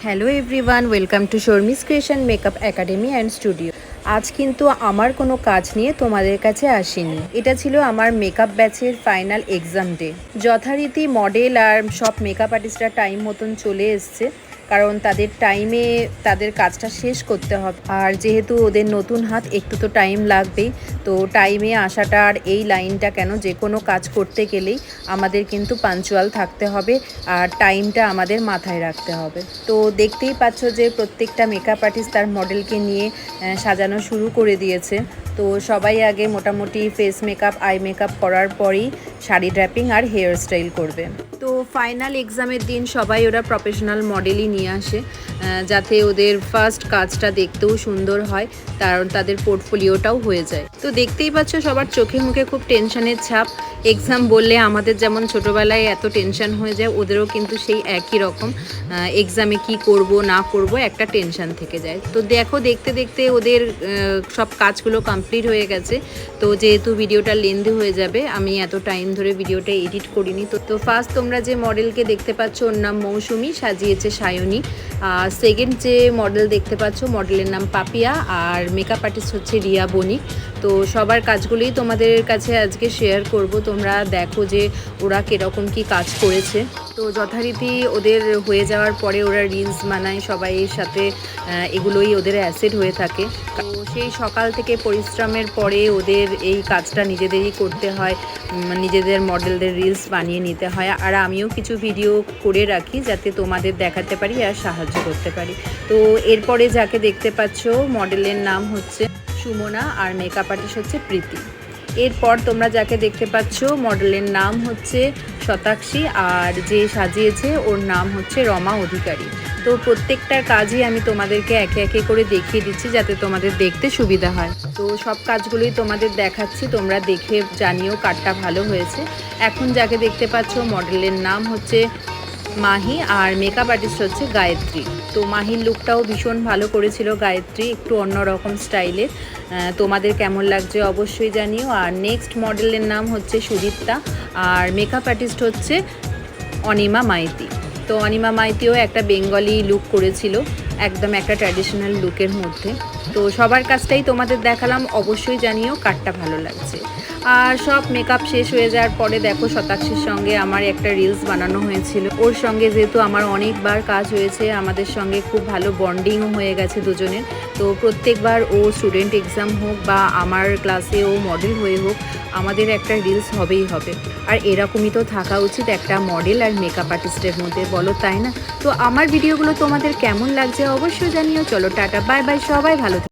Hello everyone, welcome to Sharmi's creation makeup academy and studio. আজ কিন্তু আমার কোনো কাজ নিয়ে তোমাদের কাছে আসিনি। এটা ছিল আমার মেকআপ ব্যাচের ফাইনাল এক্সাম ডে। যথারীতি মডেল আর সব মেকআপ আর্টিস্টরা টাইম মতন চলে এসছে, কারণ তাদের টাইমে তাদের কাজটা শেষ করতে হবে। আর যেহেতু ওদের নতুন হাত, একটু তো টাইম লাগবেই। তো টাইমে আসাটা আর এই লাইনটা কেন, যে কোনো কাজ করতে গেলেই আমাদের কিন্তু পাঞ্চুয়াল থাকতে হবে আর টাইমটা আমাদের মাথায় রাখতে হবে। তো দেখতেই পাচ্ছ যে প্রত্যেকটা মেকআপ আর্টিস্ট তার মডেলকে নিয়ে সাজানো শুরু করে দিয়েছে। তো সবাই আগে মোটামুটি ফেস মেকআপ, আই মেকআপ করার পরেই শাড়ি ড্র্যাপিং আর হেয়ার স্টাইল করবে। তো ফাইনাল এক্সামের দিন সবাই ওরা প্রফেশনাল মডেলই নিয়ে আসে, যাতে ওদের ফার্স্ট কাজটা দেখতেও সুন্দর হয়, কারণ তাদের পোর্টফোলিওটাও হয়ে যায়। তো দেখতেই পাচ্ছ সবার চোখে মুখে খুব টেনশনের ছাপ। এক্সাম বললে আমাদের যেমন ছোটোবেলায় এত টেনশন হয়ে যায়, ওদেরও কিন্তু সেই একই রকম। এক্সামে কি করব না করব একটা টেনশন থেকে যায়। তো দেখো, দেখতে দেখতে ওদের সব কাজগুলো কমপ্লিট হয়ে গেছে। তো যেহেতু ভিডিওটা লেন্দি হয়ে যাবে, আমি এত টাইম ধরে ভিডিওটা এডিট করিনি। তো ফার্স্ট তোমরা যে মডেলকে দেখতে পাচ্ছ ওর নাম মৌসুমি, সাজিয়েছে সায়নী। আর সেকেন্ড যে মডেল দেখতে পাচ্ছ, মডেলের নাম পাপিয়া, আর মেকআপ আর্টিস্ট হচ্ছে রিয়া বণিক। তো সবার কাজগুলোই তোমাদের কাছে আজকে শেয়ার করব। তোমরা দেখো যে ওরা কীরকম কি কাজ করেছে। তো যথারীতি ওদের হয়ে যাওয়ার পরে ওরা রিলস বানায় সবাইয়ের সাথে, এগুলোই ওদের অ্যাসেট হয়ে থাকে। তো সেই সকাল থেকে পরিশ্রমের পরে ওদের এই কাজটা নিজেদেরই করতে হয়, নিজেদের মডেলদের রিলস বানিয়ে নিতে হয়। আর আমিও কিছু ভিডিও করে রাখি যাতে তোমাদের দেখাতে পারি আর সাহায্য করতে পারি। তো এরপরে যাকে দেখতে পাচ্ছ, মডেলের নাম হচ্ছে সুমনা আর মেকআপ আর্টিস্ট হচ্ছে প্রীতি। এরপর তোমরা যাকে দেখতে পাচ্ছ, মডেলের নাম হচ্ছে শতাক্ষী, আর যে সাজিয়েছে ওর নাম হচ্ছে রমা অধিকারী। তো প্রত্যেকটার কাজই আমি তোমাদেরকে একে একে করে দেখিয়ে দিচ্ছি যাতে তোমাদের দেখতে সুবিধা হয়। তো সব কাজগুলোই তোমাদের দেখাচ্ছি, তোমরা দেখে জানিও কারটা ভালো হয়েছে। এখন যাকে দেখতে পাচ্ছ, মডেলের নাম হচ্ছে মাহি আর মেকআপ আর্টিস্ট হচ্ছে গায়ত্রী। তো মাহির লুকটাও ভীষণ ভালো করেছিল গায়ত্রী, একটু অন্যরকম স্টাইলের। তোমাদের কেমন লাগছে অবশ্যই জানিও। আর নেক্সট মডেলের নাম হচ্ছে সুদীপ্তা, আর মেকআপ আর্টিস্ট হচ্ছে অনিমা মাইতি। তো অনিমা মাইতিও একটা বেঙ্গলি লুক করেছিল, একদম একটা ট্র্যাডিশনাল লুকের মধ্যে। তো সবার কাজটাই তোমাদের দেখালাম, অবশ্যই জানিও কারটা ভালো লাগছে। আর সব মেকআপ শেষ হয়ে যাওয়ার পরে দেখো, শতাক্ষীর সঙ্গে আমার একটা রিলস বানানো হয়েছিল। ওর সঙ্গে যেহেতু আমার অনেকবার কাজ হয়েছে, আমাদের সঙ্গে খুব ভালো বন্ডিংও হয়ে গেছে দুজনের। তো প্রত্যেকবার ও স্টুডেন্ট এক্সাম হোক বা আমার ক্লাসে ও মডেল হয়ে হোক, আমাদের একটা রিলস হবেই হবে। আর এরকমই তো থাকা উচিত একটা মডেল আর মেকআপ আর্টিস্টের মধ্যে, বলো তাই না? তো আমার ভিডিওগুলো তোমাদের কেমন লাগছে অবশ্যই জানিও। চলো টাটা, বাই বাই, সবাই ভালো।